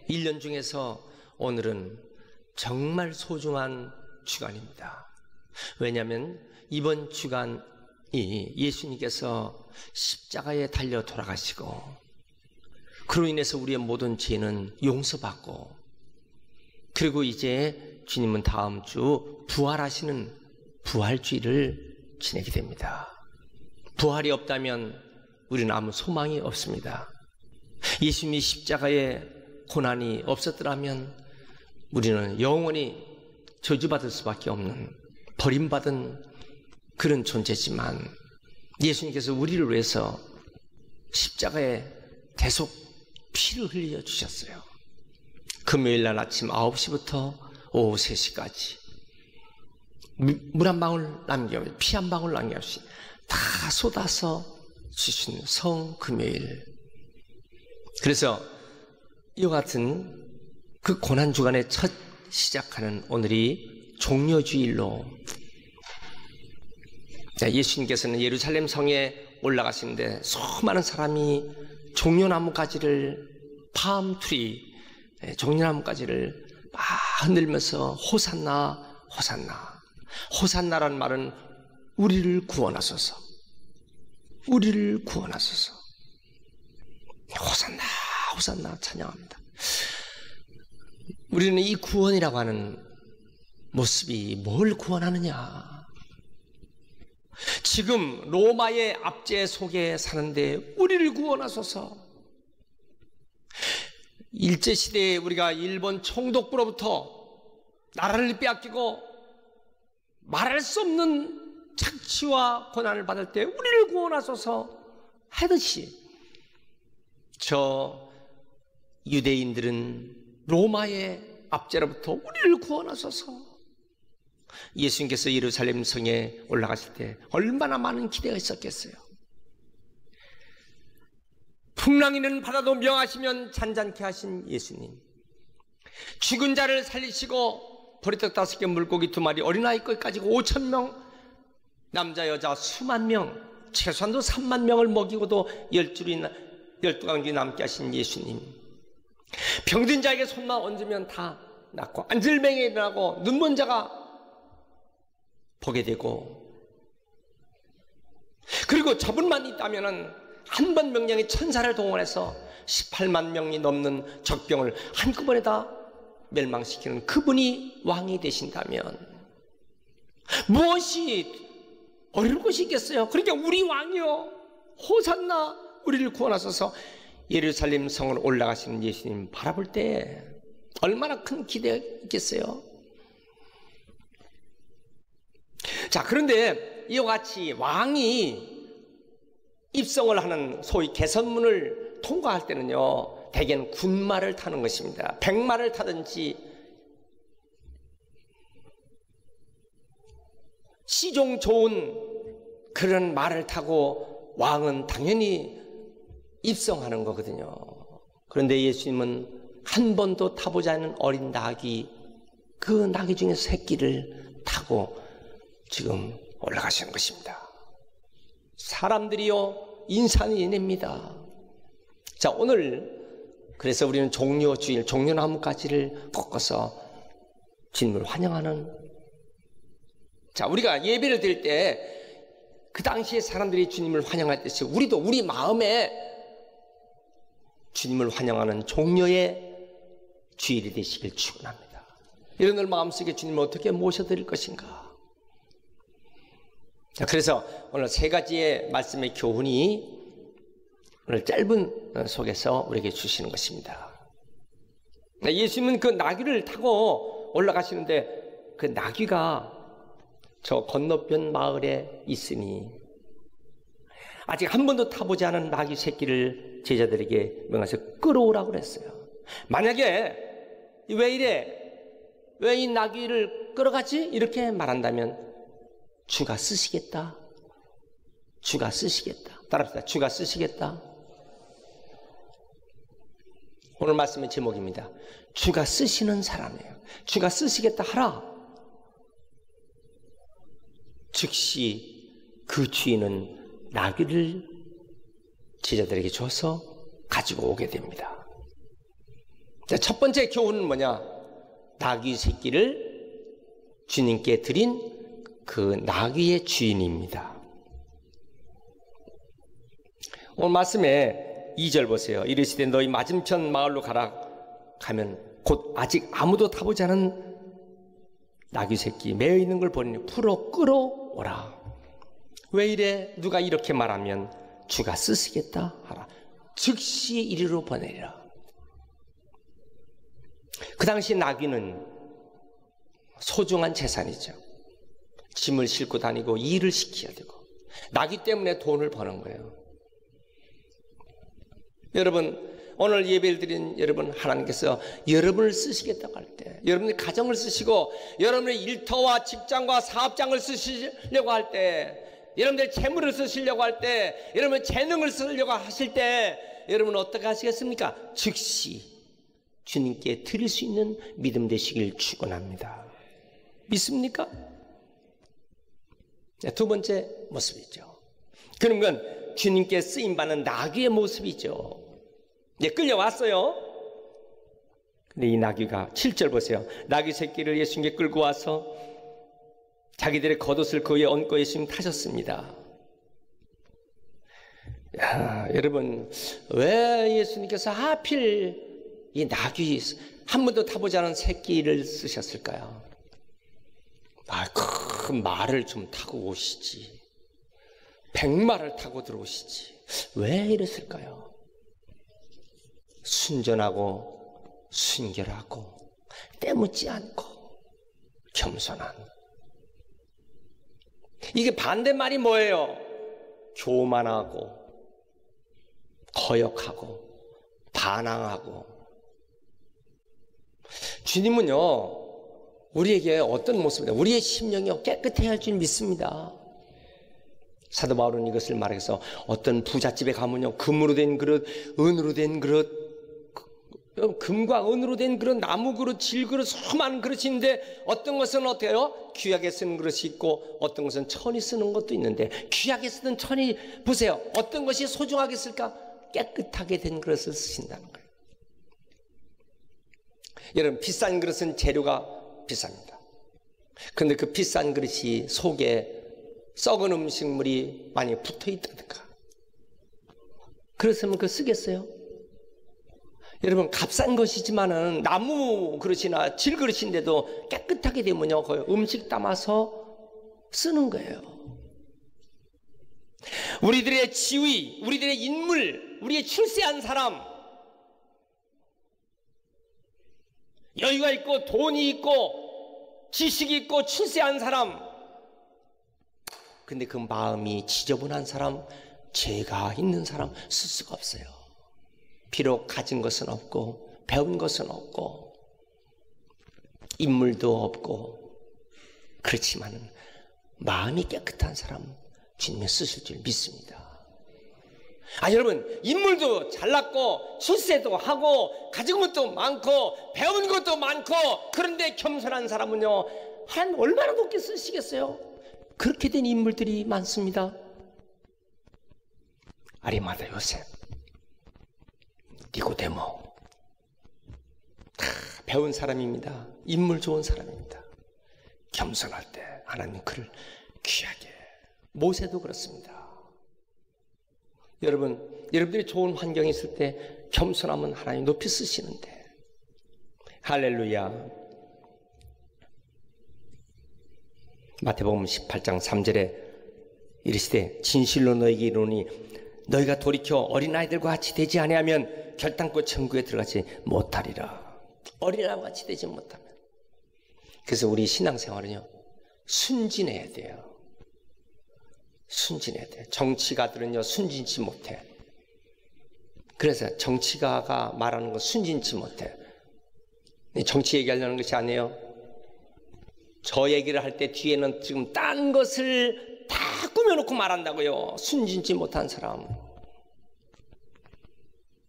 1년 중에서 오늘은 정말 소중한 주간입니다. 왜냐하면 이번 주간이 예수님께서 십자가에 달려 돌아가시고 그로 인해서 우리의 모든 죄는 용서받고, 그리고 이제 주님은 다음 주 부활하시는 부활주일을 지내게 됩니다. 부활이 없다면 우리는 아무 소망이 없습니다. 예수님이 십자가의 고난이 없었더라면 우리는 영원히 저주받을 수밖에 없는 버림받은 그런 존재지만, 예수님께서 우리를 위해서 십자가에 대속 피를 흘려 주셨어요. 금요일날 아침 9시부터 오후 3시까지 물 한 방울 남김없이, 피 한 방울 남김없이 다 쏟아서 주신 성금요일. 그래서 이와 같은 그 고난주간의 첫 시작하는 오늘이 종려주일로, 예수님께서는 예루살렘 성에 올라가시는데 수많은 사람이 종려나무 가지를, 팜트리, 종려나무 가지를 막 흔들면서 호산나 호산나, 호산나라는 말은 우리를 구원하소서, 우리를 구원하소서, 호산나 호산나 찬양합니다. 우리는 이 구원이라고 하는 모습이 뭘 구원하느냐? 지금 로마의 압제 속에 사는데 우리를 구원하소서. 일제시대에 우리가 일본 총독부로부터 나라를 빼앗기고 말할 수 없는 착취와 고난을 받을 때 우리를 구원하소서 하듯이, 저 유대인들은 로마의 압제로부터 우리를 구원하소서. 예수님께서 예루살렘 성에 올라가실 때 얼마나 많은 기대가 있었겠어요. 풍랑이는 바다도 명하시면 잔잔케 하신 예수님, 죽은 자를 살리시고 보리떡 5개 물고기 2마리 어린아이 것 가지고 5,000명, 남자 여자 수만 명, 최소한도 3만 명을 먹이고도 12강기 남게 하신 예수님, 병든 자에게 손만 얹으면 다 낫고 안질병이 일어나고 눈먼 자가 보게 되고, 그리고 저분만 있다면은 한 번 명령에 천사를 동원해서 18만 명이 넘는 적병을 한꺼번에 다 멸망시키는 그분이 왕이 되신다면 무엇이 어려울 것이 있겠어요? 그러니까 우리 왕이요, 호산나, 우리를 구원하소서. 예루살렘 성을 올라가시는 예수님 바라볼 때 얼마나 큰 기대가 있겠어요? 자, 그런데 이와 같이 왕이 입성을 하는 소위 개선문을 통과할 때는요, 대개는 군마를 타는 것입니다. 백마를 타든지 시종 좋은 그런 말을 타고 왕은 당연히 입성하는 거거든요. 그런데 예수님은 한 번도 타보지 않은 어린 나귀, 그 나귀 중에서 새끼를 타고 지금 올라가시는 것입니다. 사람들이요 인산이 냅니다. 자, 오늘 그래서 우리는 종려주일, 종려나무 가지를 꺾어서 주님을 환영하는, 자, 우리가 예배를 드릴 때 그 당시에 사람들이 주님을 환영했듯이 우리도 우리 마음에 주님을 환영하는 종려의 주일이 되시길 축원합니다. 이런 마음속에 주님을 어떻게 모셔드릴 것인가. 자, 그래서 오늘 3가지의 말씀의 교훈이 오늘 짧은 속에서 우리에게 주시는 것입니다. 예수님은 그 나귀를 타고 올라가시는데 그 나귀가 저 건너편 마을에 있으니 아직 한 번도 타보지 않은 나귀 새끼를 제자들에게 명해서 끌어오라고 그랬어요. 만약에 왜 이래? 왜 이 나귀를 끌어가지? 이렇게 말한다면 주가 쓰시겠다. 주가 쓰시겠다. 따라합시다. 주가 쓰시겠다. 오늘 말씀의 제목입니다. 주가 쓰시는 사람이에요. 주가 쓰시겠다 하라. 즉시 그 주인은 나귀를 제자들에게 줘서 가지고 오게 됩니다. 첫 번째 교훈은 뭐냐? 나귀 새끼를 주님께 드린 그 나귀의 주인입니다. 오늘 말씀에 2절 보세요. 이르시되 너희 맞은편 마을로 가면 곧 아직 아무도 타보지 않은 나귀 새끼 매여 있는 걸 보니 풀어 끌어오라. 왜 이래? 누가 이렇게 말하면 주가 쓰시겠다 하라. 즉시 이리로 보내리라. 그 당시 나귀는 소중한 재산이죠. 짐을 싣고 다니고 일을 시켜야 되고, 나귀 때문에 돈을 버는 거예요. 여러분, 오늘 예배를 드린 여러분, 하나님께서 여러분을 쓰시겠다고 할 때, 여러분의 가정을 쓰시고 여러분의 일터와 직장과 사업장을 쓰시려고 할 때, 여러분들 재물을 쓰시려고 할 때, 여러분의 재능을 쓰려고 하실 때, 여러분은 어떻게 하시겠습니까? 즉시 주님께 드릴 수 있는 믿음 되시길 축원합니다. 믿습니까? 두 번째 모습이죠. 그런 건 주님께 쓰임받는 나귀의 모습이죠. 이제 끌려왔어요. 근데 이 나귀가 7절 보세요. 나귀 새끼를 예수님께 끌고 와서 자기들의 겉옷을 그 위에 얹고 예수님 타셨습니다. 야, 여러분, 왜 예수님께서 하필 이 나귀 한 번도 타보지 않은 새끼를 쓰셨을까요? 큰 말을 좀 타고 오시지, 100마를 타고 들어오시지, 왜 이랬을까요? 순전하고 순결하고 때묻지 않고 겸손한, 이게 반대말이 뭐예요? 교만하고 거역하고 반항하고. 주님은요, 우리에게 어떤 모습이냐, 우리의 심령이 깨끗해야 할 줄 믿습니다. 사도 바울은 이것을 말해서 어떤 부잣집에 가면요, 금으로 된 그릇, 은으로 된 그릇, 금과 은으로 된 그릇, 나무 그릇, 질 그릇, 수많은 그릇이 있는데 어떤 것은 어때요? 귀하게 쓰는 그릇이 있고 어떤 것은 천이 쓰는 것도 있는데, 귀하게 쓰던 천이 보세요, 어떤 것이 소중하게 쓸까? 깨끗하게 된 그릇을 쓰신다는 거예요. 여러분, 비싼 그릇은 재료가 비쌉니다. 그런데 그 비싼 그릇이 속에 썩은 음식물이 많이 붙어 있다든가, 그랬으면 그거 쓰겠어요? 여러분, 값싼 것이지만은 나무 그릇이나 질 그릇인데도 깨끗하게 되면요, 거의 음식 담아서 쓰는 거예요. 우리들의 지위, 우리들의 인물, 우리의 출세한 사람, 여유가 있고 돈이 있고 지식이 있고 출세한 사람, 근데 그 마음이 지저분한 사람, 죄가 있는 사람 쓸 수가 없어요. 비록 가진 것은 없고 배운 것은 없고 인물도 없고, 그렇지만 마음이 깨끗한 사람 주님이 쓰실 줄 믿습니다. 여러분, 인물도 잘났고 출세도 하고 가진 것도 많고 배운 것도 많고, 그런데 겸손한 사람은요, 한 얼마나 높게 쓰시겠어요? 그렇게 된 인물들이 많습니다. 아리마다 요셉, 니고데모, 다 배운 사람입니다. 인물 좋은 사람입니다. 겸손할 때 하나님 그를 귀하게. 모세도 그렇습니다. 여러분들이 좋은 환경에 있을 때 겸손하면 하나님 높이 쓰시는데. 할렐루야. 마태복음 18장 3절에 이르시되 진실로 너희에게 이르노니 너희가 돌이켜 어린아이들과 같이 되지 아니하면 결단코 천국에 들어가지 못하리라. 어린아이와 같이 되지 못하면. 그래서 우리 신앙생활은요, 순진해야 돼요. 순진해야 돼요. 정치가들은요, 순진치 못해. 그래서 정치가가 말하는 거 순진치 못해. 정치 얘기하려는 것이 아니에요. 저 얘기를 할 때 뒤에는 지금 딴 것을 다 꾸며놓고 말한다고요. 순진치 못한 사람.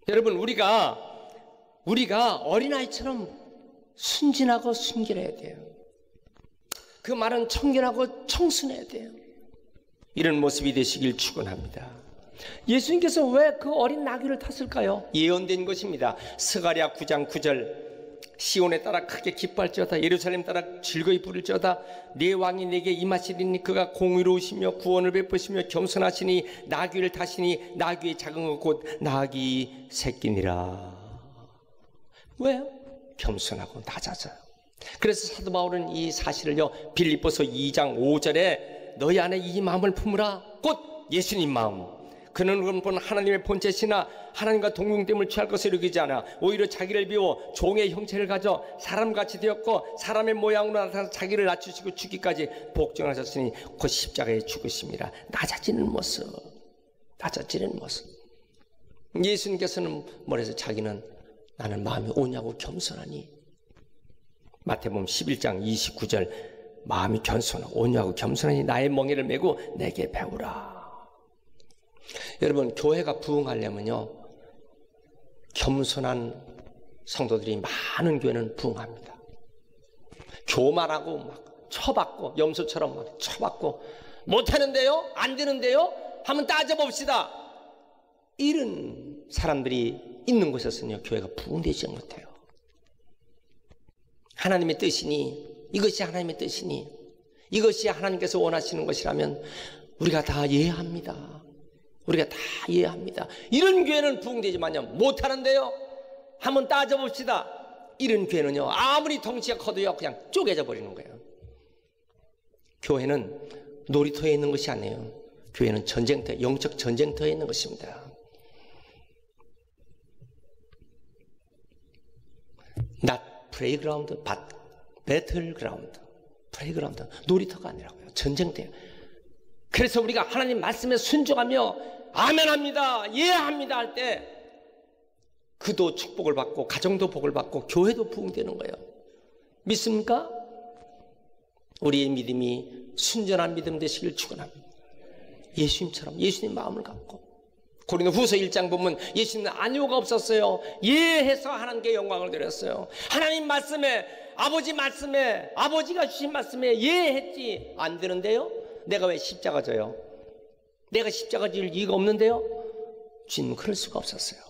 여러분, 우리가 어린아이처럼 순진하고 순결해야 돼요. 그 말은 청결하고 청순해야 돼요. 이런 모습이 되시길 축원합니다. 예수님께서 왜 그 어린 나귀를 탔을까요? 예언된 것입니다. 스가랴 9장 9절 시온에 따라 크게 기뻐할지어다 예루살렘 따라 즐거이 부를지어다 네 왕이 내게 임하시리니 그가 공의로우시며 구원을 베푸시며 겸손하시니 나귀를 타시니 나귀의 작은 것 곧 나귀 새끼니라. 왜요? 겸손하고 낮아져요. 그래서 사도 바울은 이 사실을요 빌립보서 2장 5절에 너희 안에 이 마음을 품으라 곧 예수님 마음. 그는 하나님의 본체시나 하나님과 동등됨을 취할 것을 여기지 않아 오히려 자기를 비워 종의 형체를 가져 사람같이 되었고 사람의 모양으로 나타나서 자기를 낮추시고 죽기까지 복종하셨으니 곧 십자가에 죽으심이라. 낮아지는 모습. 예수님께서는 뭐래서 자기는 나는 마음이 오냐고 겸손하니. 마태복음 11장 29절 마음이 겸손하고 오냐고 겸손하니 나의 멍에를 메고 내게 배우라. 여러분 교회가 부흥하려면요 겸손한 성도들이 많은 교회는 부흥합니다. 교만하고 막 쳐받고 염소처럼 막 쳐받고 못하는데요? 안 되는데요? 한번 따져봅시다. 이런 사람들이 있는 곳에서는요 교회가 부흥되지 못해요. 하나님의 뜻이니 이것이 하나님의 뜻이니 이것이 하나님께서 원하시는 것이라면 우리가 다 이해합니다. 이런 교회는 부흥되지만요 못하는데요? 한번 따져봅시다. 이런 교회는요 아무리 덩치가 커도요 그냥 쪼개져 버리는 거예요. 교회는 놀이터에 있는 것이 아니에요. 교회는 전쟁터, 영적 전쟁터에 있는 것입니다. Not playground, but battleground. playground, 놀이터가 아니라고요. 전쟁터예요. 그래서 우리가 하나님 말씀에 순종하며 아멘합니다, 예합니다 할 때 그도 축복을 받고 가정도 복을 받고 교회도 부흥되는 거예요. 믿습니까? 우리의 믿음이 순전한 믿음 되시길 축원합니다. 예수님처럼 예수님 마음을 갖고. 고린도후서 1장 보면 예수님은 안요가 없었어요. 예해서 하나님께 영광을 드렸어요. 하나님 말씀에 아버지 말씀에 아버지가 주신 말씀에 예했지. 안 되는데요? 내가 왜 십자가 져요? 내가 십자가 질 이유가 없는데요? 주님은 그럴 수가 없었어요.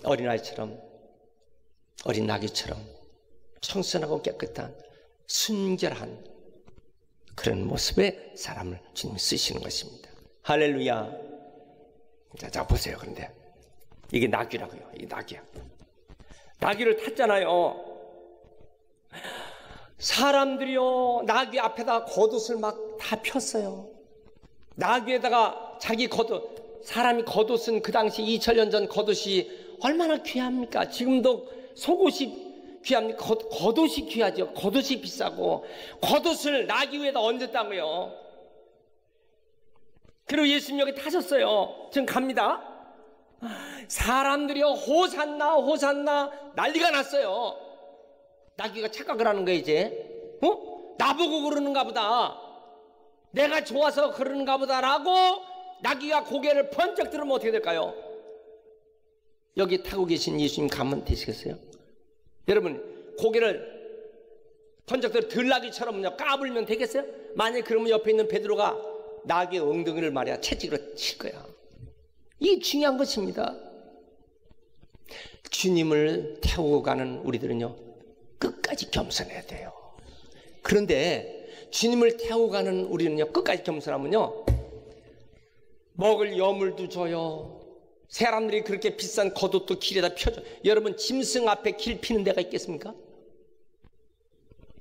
어린아이처럼 어린 나귀처럼 청순하고 깨끗한 순결한 그런 모습의 사람을 주님이 쓰시는 것입니다. 할렐루야. 자 보세요. 그런데 이게 나귀라고요. 이게 나귀야. 나귀를 탔잖아요. 사람들이요 나귀 앞에다 겉옷을 막 다 폈어요. 나귀에다가 자기 겉옷, 사람이 겉옷은 그 당시 2000년 전 겉옷이 얼마나 귀합니까? 지금도 속옷이 귀합니까? 겉옷이 귀하죠. 겉옷이 비싸고 겉옷을 나귀 위에다 얹었다고요. 그리고 예수님 여기 타셨어요. 지금 갑니다. 사람들이요 호산나 호산나 난리가 났어요. 나귀가 착각을 하는 거예요. 이제 나보고 그러는가 보다, 내가 좋아서 그러는가 보다라고 나귀가 고개를 번쩍 들으면 어떻게 될까요? 여기 타고 계신 예수님 가면 되시겠어요? 여러분 고개를 번쩍 들어 들나귀처럼요 까불면 되겠어요? 만약에 그러면 옆에 있는 베드로가 나귀의 엉덩이를 말이야 채찍으로 칠 거야. 이게 중요한 것입니다. 주님을 태우고 가는 우리들은요 끝까지 겸손해야 돼요. 그런데 주님을 태우고 가는 우리는요 끝까지 겸손하면요 먹을 여물도 줘요. 사람들이 그렇게 비싼 겉옷도 길에다 펴줘. 여러분 짐승 앞에 길 피는 데가 있겠습니까?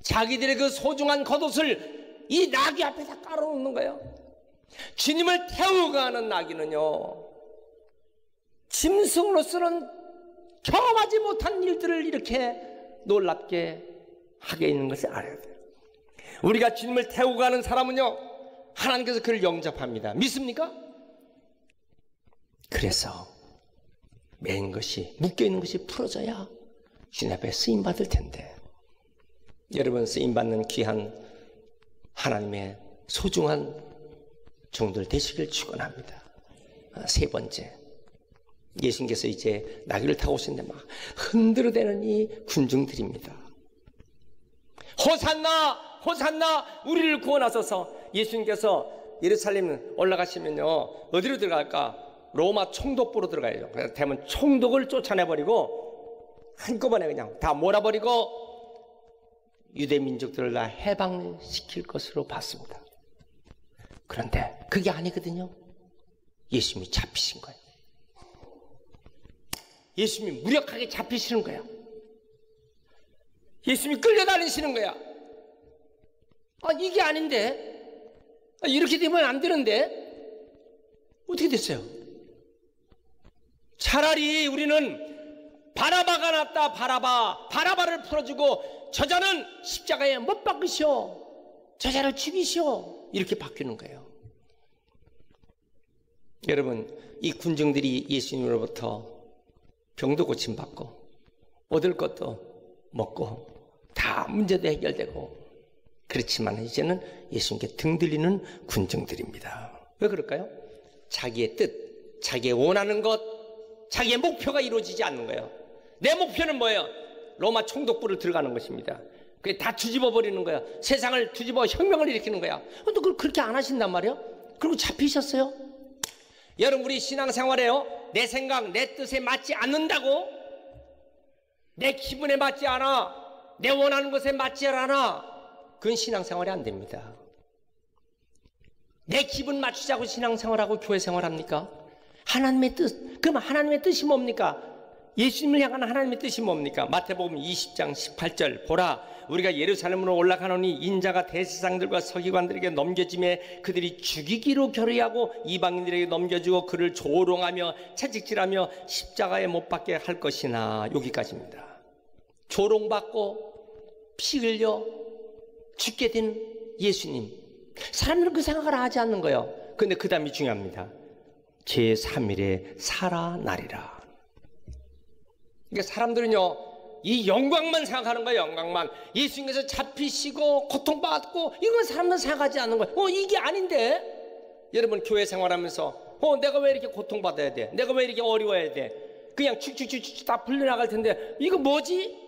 자기들의 그 소중한 겉옷을 이 나귀 앞에다 깔아놓는 거예요. 주님을 태우고 가는 나귀는요 짐승으로서는 경험하지 못한 일들을 이렇게 놀랍게 하게 있는 것을 알아야 돼요. 우리가 주님을 태우고 가는 사람은요 하나님께서 그를 영접합니다. 믿습니까? 그래서 맨 것이 묶여있는 것이 풀어져야 주님 앞에 쓰임받을 텐데, 여러분 쓰임받는 귀한 하나님의 소중한 종들 되시길 축원합니다. 세 번째, 예수님께서 이제 나귀를 타고 오시는데 막 흔들어대는 이 군중들입니다. 호산나 호산나 우리를 구원하소서. 예수님께서 예루살렘 올라가시면요, 어디로 들어갈까? 로마 총독부로 들어가야죠. 그래서 대면 총독을 쫓아내버리고 한꺼번에 그냥 다 몰아버리고 유대 민족들을 다 해방시킬 것으로 봤습니다. 그런데 그게 아니거든요. 예수님이 잡히신 거예요. 예수님이 무력하게 잡히시는 거예요. 예수님이 끌려다니시는 거야. 이게 아닌데, 이렇게 되면 안 되는데 어떻게 됐어요? 차라리 우리는 바라바가 낫다. 바라바를 풀어주고 저자는 십자가에 못 박으시오, 저자를 죽이시오, 이렇게 바뀌는 거예요. 여러분, 이 군중들이 예수님으로부터 병도 고침받고 얻을 것도 먹고 다 문제도 해결되고, 그렇지만 이제는 예수님께 등 들리는 군중들입니다. 왜 그럴까요? 자기의 뜻, 자기의 원하는 것, 자기의 목표가 이루어지지 않는 거예요. 내 목표는 뭐예요? 로마 총독부를 들어가는 것입니다. 그게 다 뒤집어 버리는 거야. 세상을 뒤집어 혁명을 일으키는 거야. 또 그렇게 안 하신단 말이에요? 그리고 잡히셨어요? 여러분, 우리 신앙생활에요, 내 생각, 내 뜻에 맞지 않는다고, 내 기분에 맞지 않아, 내 원하는 것에 맞지 않아, 그건 신앙생활이 안 됩니다. 내 기분 맞추자고 신앙생활하고 교회생활합니까? 하나님의 뜻, 그럼 하나님의 뜻이 뭡니까? 예수님을 향한 하나님의 뜻이 뭡니까? 마태복음 20장 18절, 보라, 우리가 예루살렘으로 올라가노니 인자가 대제사장들과 서기관들에게 넘겨짐에 그들이 죽이기로 결의하고 이방인들에게 넘겨주고 그를 조롱하며 채찍질하며 십자가에 못 박게 할 것이나. 여기까지입니다. 조롱받고 피 흘려 죽게 된 예수님, 사람들은 그 생각을 하지 않는 거예요. 그런데 그 다음이 중요합니다. 제3일에 살아나리라. 그러니까 사람들은요, 이 영광만 생각하는 거예요. 영광만. 예수님께서 잡히시고 고통받고, 이건 사람들은 생각하지 않는 거예요. 이게 아닌데. 여러분, 교회 생활하면서 내가 왜 이렇게 고통받아야 돼? 내가 왜 이렇게 어려워야 돼? 그냥 축축축축 다 풀려나갈 텐데 이거 뭐지?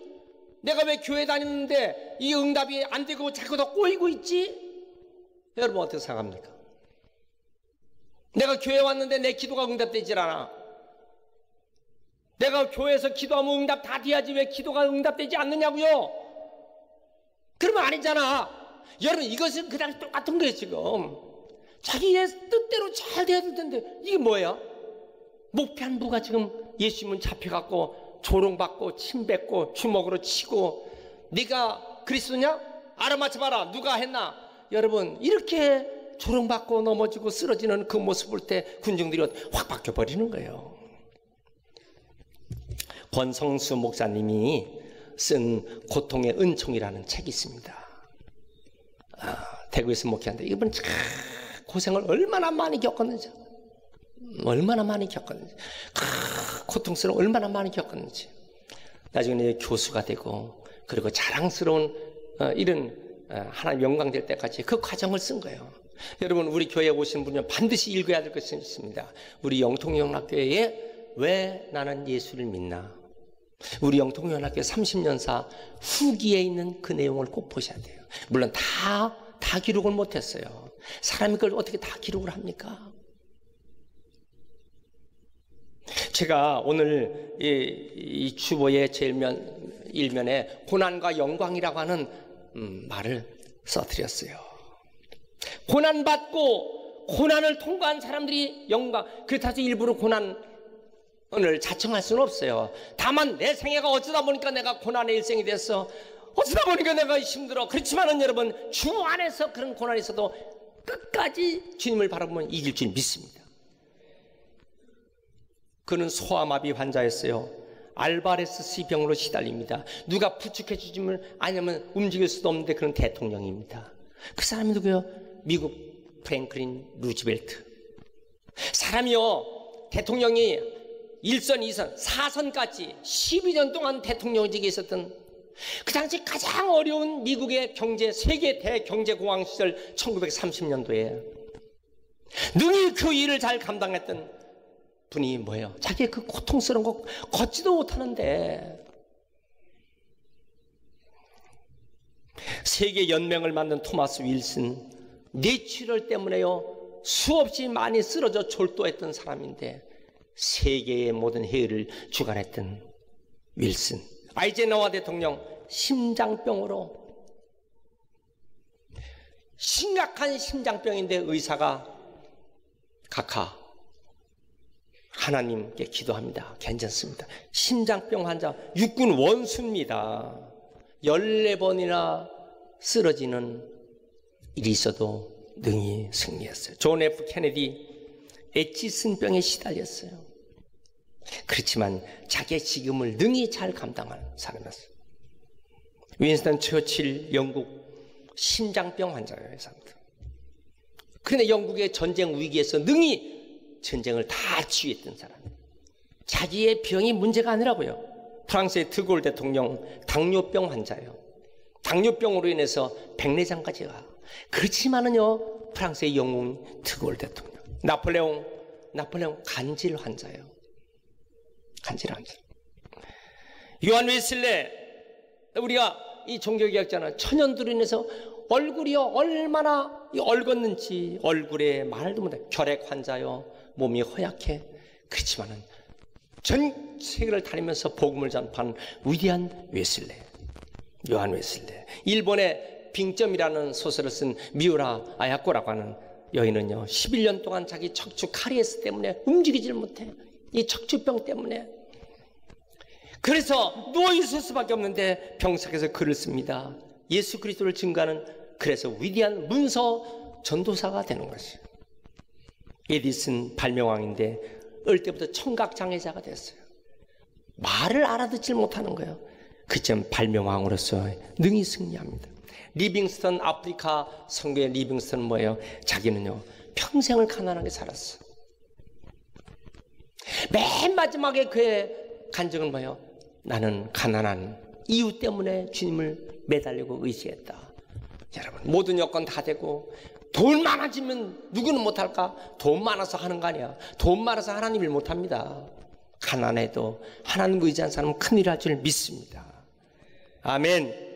내가 왜 교회 다니는데 이 응답이 안 되고 자꾸 더 꼬이고 있지? 여러분, 어떻게 생각합니까? 내가 교회 왔는데 내 기도가 응답되질 않아. 내가 교회에서 기도하면 응답 다 돼야지 왜 기도가 응답되지 않느냐고요? 그러면 아니잖아. 여러분, 이것은 그냥 똑같은 거예요. 지금 자기의 뜻대로 잘 돼야 될 텐데 이게 뭐예요? 목편부가 지금 예수님은 잡혀갖고 조롱받고 침뱉고 주먹으로 치고, 네가 그리스도냐? 알아맞혀봐라, 누가 했나? 여러분, 이렇게 조롱받고 넘어지고 쓰러지는 그 모습 볼 때 군중들이 확 바뀌어버리는 거예요. 권성수 목사님이 쓴 고통의 은총이라는 책이 있습니다. 대구에서 목회하는데 이분 참 고생을 얼마나 많이 겪었는지, 고통스러운 얼마나 많이 겪었는지. 나중에 교수가 되고, 그리고 자랑스러운 이런 하나님 영광 될 때까지 그 과정을 쓴 거예요. 여러분, 우리 교회에 오신 분은 반드시 읽어야 될 것이 있습니다. 우리 영통연합교회에 왜 나는 예수를 믿나? 우리 영통연합교회 30년사 후기에 있는 그 내용을 꼭 보셔야 돼요. 물론 다 기록을 못했어요. 사람이 그걸 어떻게 다 기록을 합니까? 제가 오늘 이 주보의 제일 일면에 고난과 영광이라고 하는 말을 써드렸어요. 고난받고 고난을 통과한 사람들이 영광, 그렇다고 일부러 고난을 자청할 수는 없어요. 다만 내 생애가 어쩌다 보니까 내가 고난의 일생이 됐어, 어쩌다 보니까 내가 힘들어. 그렇지만은 여러분, 주 안에서 그런 고난이 있어도 끝까지 주님을 바라보면 이길 줄 믿습니다. 그는 소아마비 환자였어요. 알바레스씨 병으로 시달립니다. 누가 부축해 주지면 아니면 움직일 수도 없는데 그런 대통령입니다. 그 사람이 누구예요? 미국 프랭클린 루즈벨트. 사람이요, 대통령이 1선, 2선, 4선까지 12년 동안 대통령직에 있었던, 그 당시 가장 어려운 미국의 세계 대경제공황 시절 1930년도에 능히 그 일을 잘 감당했던 분이 뭐예요? 자기의 그 고통스러운 거 걷지도 못하는데 세계 연맹을 만든 토마스 윌슨, 뇌출혈 때문에요, 수없이 많이 쓰러져 졸도했던 사람인데 세계의 모든 회의를 주관했던 윌슨. 아이젠하워 대통령 심장병으로, 심각한 심장병인데 의사가 각하 하나님께 기도합니다. 괜찮습니다. 심장병 환자, 육군 원수입니다. 14번이나 쓰러지는 일이 있어도 능히 승리했어요. 존 F 케네디 에치슨병에 시달렸어요. 그렇지만 자기의 지금을 능히 잘 감당한 사람이었어요. 윈스턴 처칠 영국 심장병 환자예요. 그런데 영국의 전쟁 위기에서 능히 전쟁을 다 지휘했던 사람. 자기의 병이 문제가 아니라고요. 프랑스의 드골 대통령 당뇨병 환자예요. 당뇨병으로 인해서 백내장까지 가. 그렇지만은요, 프랑스의 영웅 드골 대통령. 나폴레옹 간질 환자예요. 간질 환자. 요한 웨슬레, 우리가 이 종교개혁자는 천연들로 인해서 얼굴이요 얼마나 얼었는지 얼굴에 말도 못해. 결핵 환자요, 몸이 허약해. 그렇지만은 전 세계를 다니면서 복음을 전파한 위대한 웨슬레, 요한 웨슬레. 일본의 빙점이라는 소설을 쓴 미우라 아야코라고 하는 여인은요, 11년 동안 자기 척추 카리에스 때문에 움직이질 못해. 이 척추병 때문에. 그래서 누워있을 수밖에 없는데 병석에서 글을 씁니다. 예수 그리스도를 증거하는, 그래서 위대한 문서 전도사가 되는 것이에요. 에디슨 발명왕인데 어릴 때부터 청각장애자가 됐어요. 말을 알아듣질 못하는 거예요. 그쯤 발명왕으로서 능히 승리합니다. 리빙스턴, 아프리카 선교의 리빙스턴은 뭐예요? 자기는요 평생을 가난하게 살았어. 맨 마지막에 그의 간증은 뭐예요? 나는 가난한 이유 때문에 주님을 매달리고 의지했다. 여러분, 모든 여건 다 되고 돈 많아지면 누구는 못할까? 돈 많아서 하는 거 아니야. 돈 많아서 하나님 일 못합니다. 가난해도 하나님 의지한 사람은 큰일 할 줄 믿습니다. 아멘.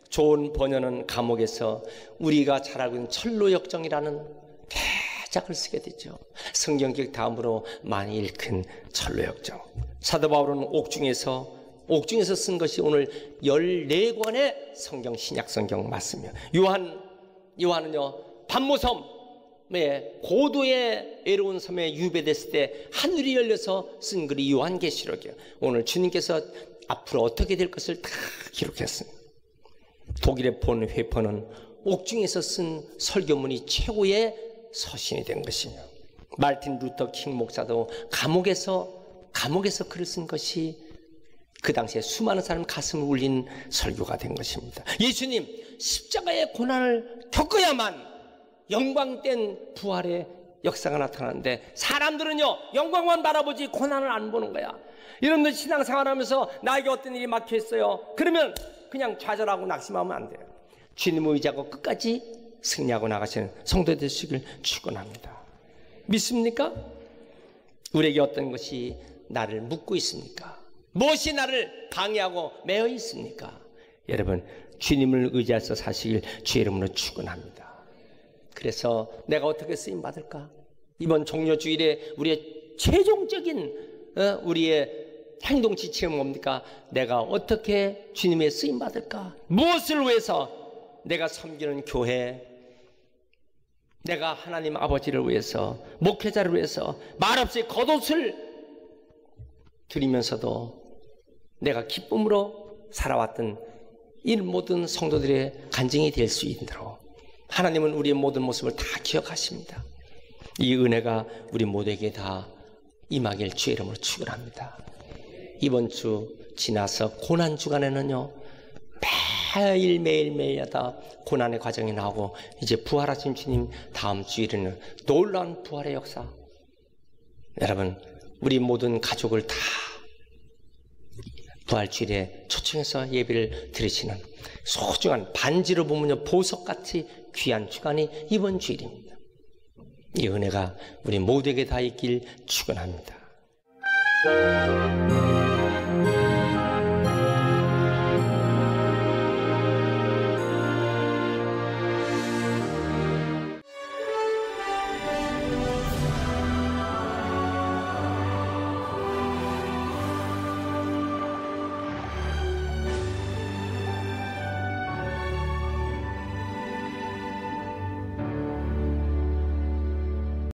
좋은 번연은 감옥에서 우리가 잘 알고 있는 철로역정이라는 대작을 쓰게 되죠. 성경기획 다음으로 많이 읽힌 철로역정. 사도 바울은 옥중에서 쓴 것이 오늘 14권의 성경, 신약 성경 맞습니다. 요한은요 반모섬의 고도의 외로운 섬에 유배됐을 때 하늘이 열려서 쓴 글이 요한계시록이에요. 오늘 주님께서 앞으로 어떻게 될 것을 다 기록했습니다. 독일의 본 회퍼는 옥중에서 쓴 설교문이 최고의 서신이 된 것이며, 말틴 루터 킹 목사도 감옥에서 글을 쓴 것이 그 당시에 수많은 사람 가슴을 울린 설교가 된 것입니다. 예수님 십자가의 고난을 겪어야만 영광된 부활의 역사가 나타나는데, 사람들은요 영광만 바라보지 고난을 안 보는 거야. 여러분들 신앙생활하면서 나에게 어떤 일이 막혀있어요, 그러면 그냥 좌절하고 낙심하면 안 돼요. 주님을 의지하고 끝까지 승리하고 나가시는 성도 되시길 축원합니다. 믿습니까? 우리에게 어떤 것이 나를 묶고 있습니까? 무엇이 나를 방해하고 매여 있습니까? 여러분, 주님을 의지해서 사시길 주의 이름으로 축원합니다. 그래서 내가 어떻게 쓰임 받을까? 이번 종료주일에 우리의 최종적인 우리의 행동 지침은 뭡니까? 내가 어떻게 주님의 쓰임 받을까? 무엇을 위해서? 내가 섬기는 교회, 내가 하나님 아버지를 위해서, 목회자를 위해서 말없이 겉옷을 드리면서도 내가 기쁨으로 살아왔던 이 모든 성도들의 간증이 될 수 있도록 하나님은 우리의 모든 모습을 다 기억하십니다. 이 은혜가 우리 모두에게 다 임하길 주의 이름으로 축원합니다. 이번 주 지나서 고난 주간에는요 매일매일마다 고난의 과정이 나오고, 이제 부활하신 주님 다음 주일에는 놀라운 부활의 역사. 여러분, 우리 모든 가족을 다 부활주일에 초청해서 예배를 드리시는 소중한, 반지로 보면요 보석같이 귀한 주간이 이번 주일입니다. 이 은혜가 우리 모두에게 다 있길 축원합니다.